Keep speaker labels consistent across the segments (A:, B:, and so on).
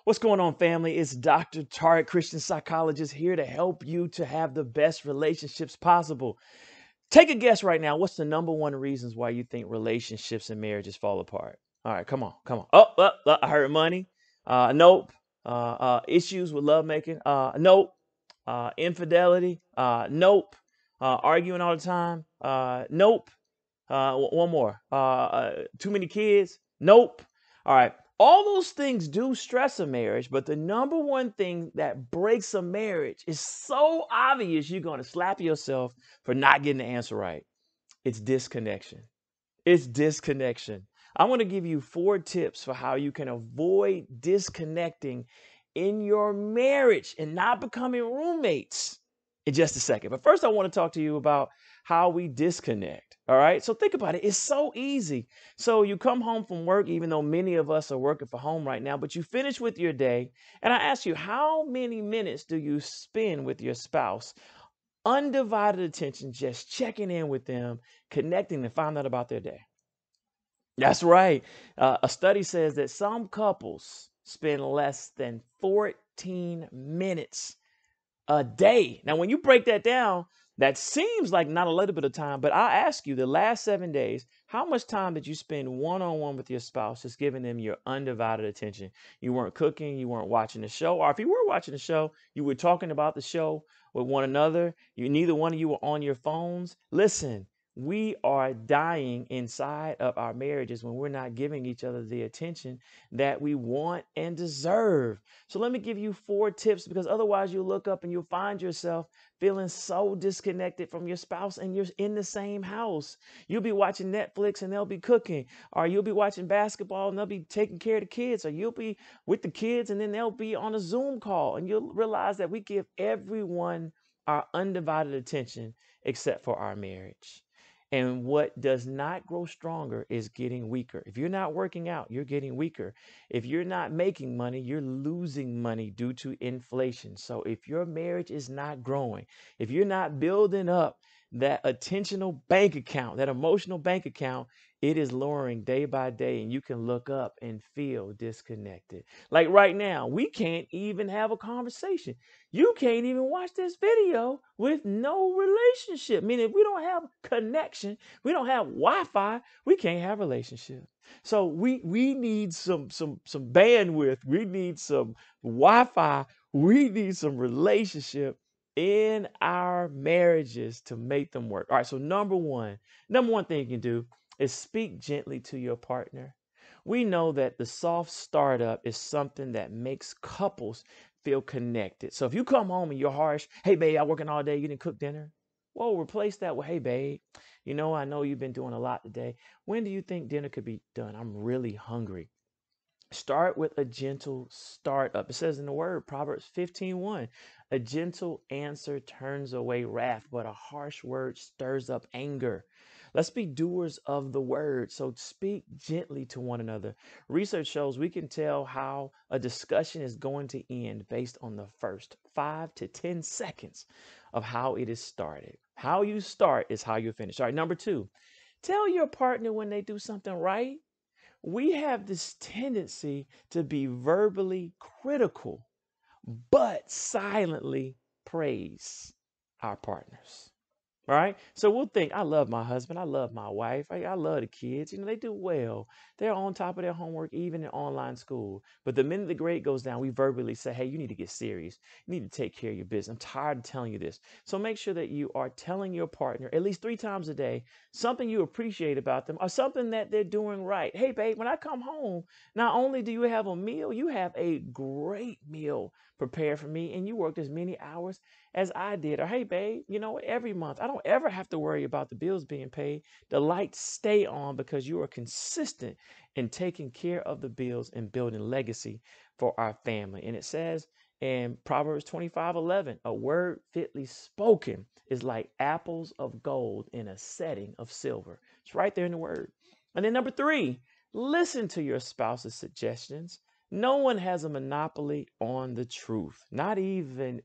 A: What's going on, family? It's Dr. Tarek, Christian psychologist, here to help you to have the best relationships possible. Take a guess right now. What's the number one reasons why you think relationships and marriages fall apart? All right, come on, come on. I heard money. Nope. Issues with lovemaking. Nope. Infidelity. Nope. Arguing all the time. Nope. One more. Too many kids. Nope. All right. All those things do stress a marriage, but the number one thing that breaks a marriage is so obvious you're going to slap yourself for not getting the answer right. It's disconnection. It's disconnection. I want to give you 4 tips for how you can avoid disconnecting in your marriage and not becoming roommates in just a second. But first, I want to talk to you about how we disconnect. All right. So think about it. It's so easy. So you come home from work, even though many of us are working from home right now, but you finish with your day. And I ask you, how many minutes do you spend with your spouse? Undivided attention, just checking in with them, connecting, and find out about their day. That's right. A study says that some couples spend less than 14 minutes a day. Now, when you break that down, that seems like not a little bit of time, but I ask you the last 7 days, how much time did you spend one-on-one with your spouse, just giving them your undivided attention? You weren't cooking, you weren't watching the show, or if you were watching the show, you were talking about the show with one another. Neither one of you were on your phones. Listen, we are dying inside of our marriages when we're not giving each other the attention that we want and deserve. So let me give you 4 tips, because otherwise you'll look up and you'll find yourself feeling so disconnected from your spouse, and you're in the same house. You'll be watching Netflix and they'll be cooking, or you'll be watching basketball and they'll be taking care of the kids, or you'll be with the kids and then they'll be on a Zoom call, and you'll realize that we give everyone our undivided attention except for our marriage. And what does not grow stronger is getting weaker. If you're not working out, you're getting weaker. If you're not making money, you're losing money due to inflation. So if your marriage is not growing, if you're not building up that attentional bank account, that emotional bank account, it is lowering day by day, and you can look up and feel disconnected. Like right now, we can't even have a conversation. You can't even watch this video with no relationship. Meaning, if we don't have connection, we don't have Wi-Fi, we can't have relationship. So we need some bandwidth. We need some Wi-Fi. We need some relationship in our marriages to make them work. All right. So number one thing you can do is speak gently to your partner. We know that the soft startup is something that makes couples feel connected. So if you come home and you're harsh, hey, babe, I'm working all day, you didn't cook dinner. Well, replace that with, hey, babe, I know you've been doing a lot today. When do you think dinner could be done? I'm really hungry. Start with a gentle startup. It says in the word, Proverbs 15:1, a gentle answer turns away wrath, but a harsh word stirs up anger. Let's be doers of the word. So speak gently to one another. Research shows we can tell how a discussion is going to end based on the first 5 to 10 seconds of how it is started. How you start is how you finish. All right, number 2, tell your partner when they do something right. We have this tendency to be verbally critical, but silently praise our partners. All right. So we'll think, I love my husband. I love my wife. I love the kids. They do well. They're on top of their homework, even in online school. But the minute the grade goes down, we verbally say, hey, you need to get serious. You need to take care of your business. I'm tired of telling you this. So make sure that you are telling your partner at least 3 times a day something you appreciate about them, or something that they're doing right. Hey, babe, when I come home, not only do you have a meal, you have a great meal prepared for me, and you worked as many hours as I did. Or, hey, babe, every month I don't ever have to worry about the bills being paid. The lights stay on because you are consistent in taking care of the bills and building legacy for our family. And it says in Proverbs 25:11, a word fitly spoken is like apples of gold in a setting of silver. It's right there in the word. And then number 3, listen to your spouse's suggestions. No one has a monopoly on the truth, not even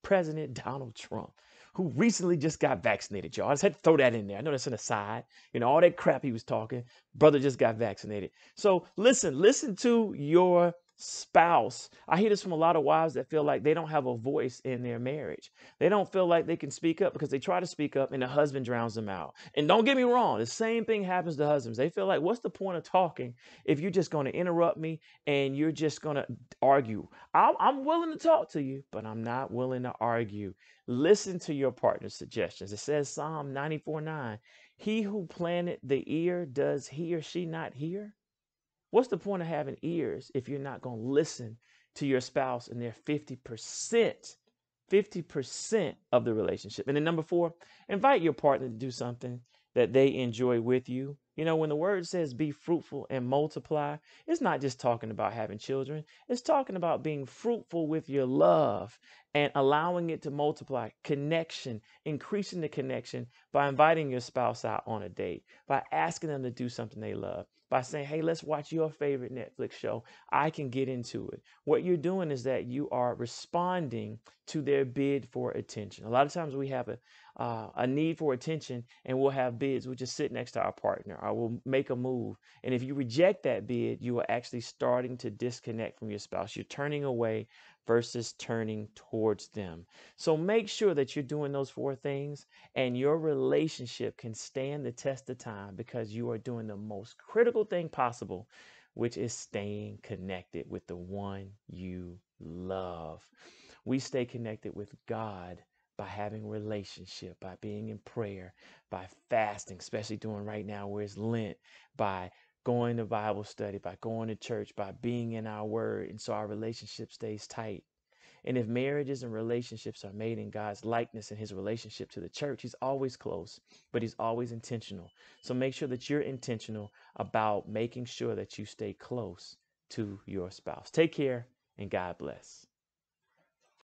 A: President Donald Trump, who recently just got vaccinated, y'all. I just had to throw that in there. I know that's an aside. All that crap he was talking. Brother just got vaccinated. So listen to your spouse. I hear this from a lot of wives that feel like they don't have a voice in their marriage. They don't feel like they can speak up because they try to speak up and the husband drowns them out. And don't get me wrong, the same thing happens to husbands. They feel like, what's the point of talking if you're just going to interrupt me and you're just going to argue? I'm willing to talk to you, but I'm not willing to argue. Listen to your partner's suggestions. It says Psalm 94:9, he who planted the ear, does he or she not hear? What's the point of having ears if you're not going to listen to your spouse and they're 50% of the relationship? And then number 4, invite your partner to do something that they enjoy with you. You know, when the word says be fruitful and multiply, it's not just talking about having children. It's talking about being fruitful with your love and allowing it to multiply. Connection, increasing the connection by inviting your spouse out on a date, by asking them to do something they love, by saying, hey, let's watch your favorite Netflix show. I can get into it. What you're doing is that you are responding to their bid for attention. A lot of times we have a need for attention and we'll have bids. We'll just sit next to our partner or we'll make a move. And if you reject that bid, you are actually starting to disconnect from your spouse. You're turning away versus turning towards them. So make sure that you're doing those 4 things and your relationship can stand the test of time because you are doing the most critical thing possible, which is staying connected with the one you love. We stay connected with God by having relationship, by being in prayer, by fasting, especially during right now where it's Lent, by going to Bible study, by going to church, by being in our word. And so our relationship stays tight. And if marriages and relationships are made in God's likeness and his relationship to the church, he's always close, but he's always intentional. So make sure that you're intentional about making sure that you stay close to your spouse. Take care and God bless.